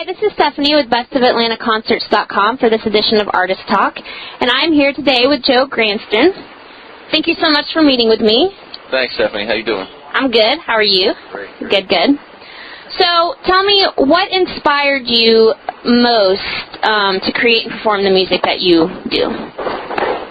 this is Stephanie with BestOfAtlantaConcerts.com for this edition of Artist Talk, and I'm here today with Joe Gransden. Thank you so much for meeting with me. Thanks, Stephanie. How you doing? I'm good. How are you? Great. Good, good. So, tell me, what inspired you most to create and perform the music that you do?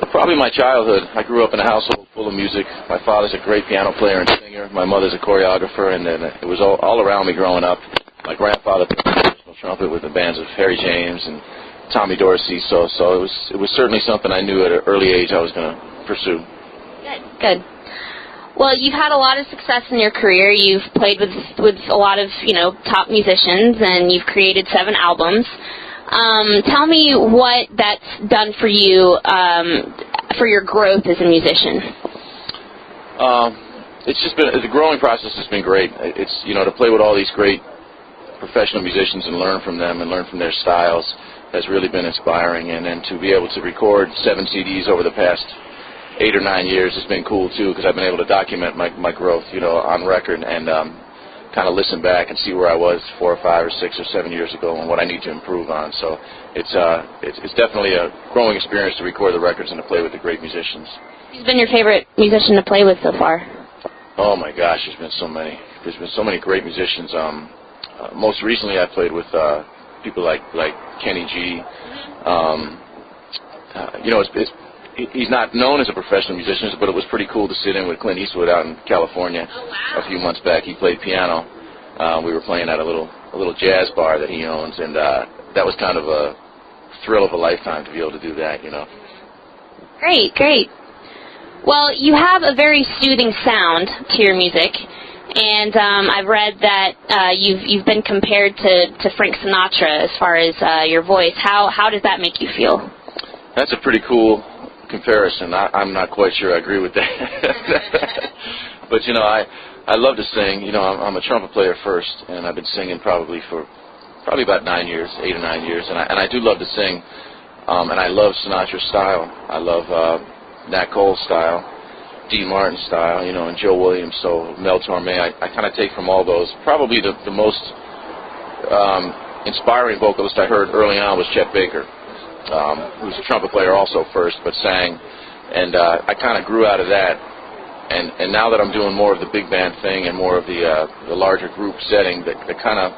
Probably my childhood. I grew up in a household full of music. My father's a great piano player and singer. My mother's a choreographer, and then it was all around me growing up. My grandfather played professional trumpet with the bands of Harry James and Tommy Dorsey, so it was certainly something I knew at an early age I was going to pursue. Good, good. Well, you've had a lot of success in your career. You've played with a lot of, top musicians, and you've created 7 albums. Tell me what that's done for you, for your growth as a musician. It's just been, the growing process has been great. It's, to play with all these great professional musicians and learn from them and learn from their styles has really been inspiring. And then to be able to record 7 CDs over the past 8 or 9 years has been cool too, because I've been able to document my growth, on record, and kind of listen back and see where I was 4 or 5 or 6 or 7 years ago and what I need to improve on. So it's definitely a growing experience to record the records and to play with the great musicians. Who's been your favorite musician to play with so far? Oh my gosh, there's been so many. There's been so many great musicians. Most recently, I played with people like Kenny G. He's not known as a professional musician, but it was pretty cool to sit in with Clint Eastwood out in California a few months back. He played piano. We were playing at a little jazz bar that he owns, and that was kind of a thrill of a lifetime to be able to do that, Great, great. Well, you have a very soothing sound to your music, and I've read that you've been compared to Frank Sinatra as far as your voice. How does that make you feel? That's a pretty cool comparison. I'm not quite sure I agree with that. But, I love to sing. I'm a trumpet player first, and I've been singing probably about 9 years, 8 or 9 years, and I do love to sing. And I love Sinatra's style. I love Nat Cole's style, Dean Martin's style, and Joe Williams, so Mel Torme. I kind of take from all those. Probably the most inspiring vocalist I heard early on was Chet Baker, who's a trumpet player also first, but sang. And I kind of grew out of that. And now that I'm doing more of the big band thing and more of the larger group setting, the kind of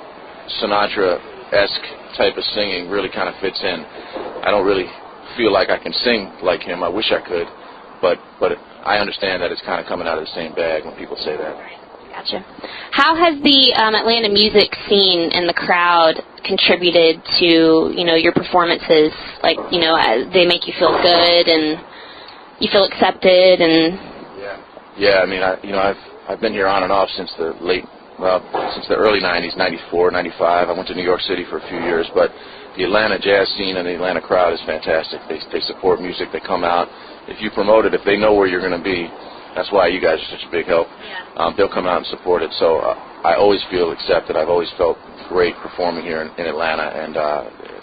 Sinatra-esque type of singing really kind of fits in. I don't really feel like I can sing like him. I wish I could, but I understand that it's kind of coming out of the same bag when people say that. Gotcha. How has the Atlanta music scene and the crowd contributed to your performances? Like they make you feel good and you feel accepted and. Yeah. I mean, I've been here on and off since the early '90s, '94, '95. I went to New York City for a few years, but the Atlanta jazz scene and the Atlanta crowd is fantastic. They support music. They come out. If you promote it, if they know where you're going to be, that's why you guys are such a big help. Yeah. They'll come out and support it. So I always feel accepted. I've always felt great performing here in Atlanta, and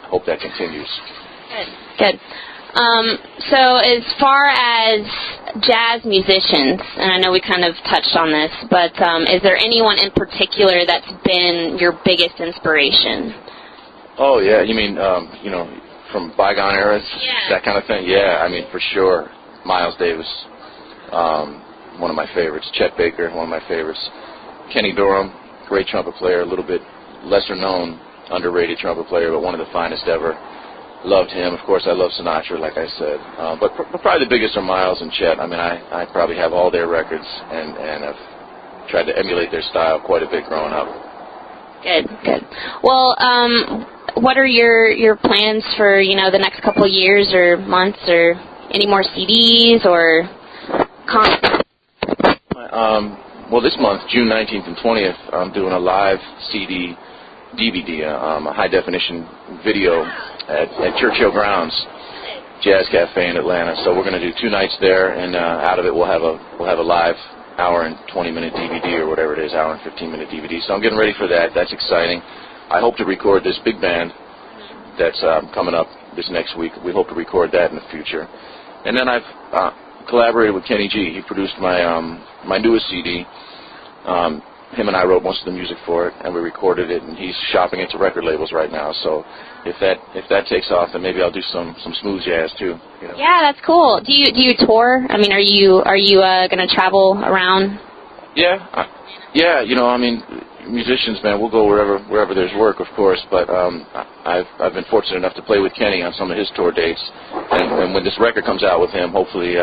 hope that continues. Good. So as far as jazz musicians, and I know we kind of touched on this, but is there anyone in particular that's been your biggest inspiration? Oh, yeah. You mean, from bygone eras, that kind of thing? Yeah, I mean, for sure. Miles Davis, one of my favorites. Chet Baker, one of my favorites. Kenny Dorham, great trumpet player, a little bit lesser known, underrated trumpet player, but one of the finest ever. Loved him. Of course, I love Sinatra, like I said. But probably the biggest are Miles and Chet. I mean, I probably have all their records, and I've tried to emulate their style quite a bit growing up. Good, good. Well, what are your plans for, the next couple of years or months, or any more CDs or concerts? Well, this month, June 19th and 20th, I'm doing a live CD DVD, a high-definition video at Churchill Grounds Jazz Cafe in Atlanta. So we're going to do 2 nights there, and out of it we'll have a live hour and 20-minute DVD or whatever it is, hour and 15-minute DVD. So I'm getting ready for that. That's exciting. I hope to record this big band that's coming up this next week. We hope to record that in the future. And then I've collaborated with Kenny G. He produced my newest CD. him and I wrote most of the music for it, and we recorded it, and he's shopping it to record labels right now. So if that takes off, then maybe I'll do some smooth jazz too. You know? Yeah, that's cool. Do you tour? I mean, are you going to travel around? Yeah, yeah. You know, I mean, musicians, man, we'll go wherever there's work, of course. But I've been fortunate enough to play with Kenny on some of his tour dates, and when this record comes out with him, hopefully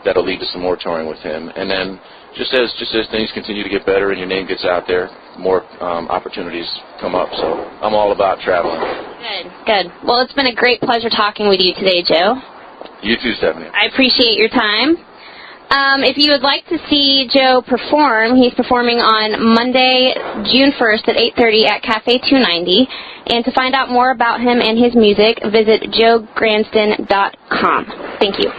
that'll lead to some more touring with him. And then just as things continue to get better and your name gets out there, more opportunities come up. So I'm all about traveling. Good. Well, it's been a great pleasure talking with you today, Joe. You too, Stephanie. I appreciate your time. If you would like to see Joe perform, he's performing on Monday, June 1st at 8:30 at Cafe 290. And to find out more about him and his music, visit joegransden.com. Thank you.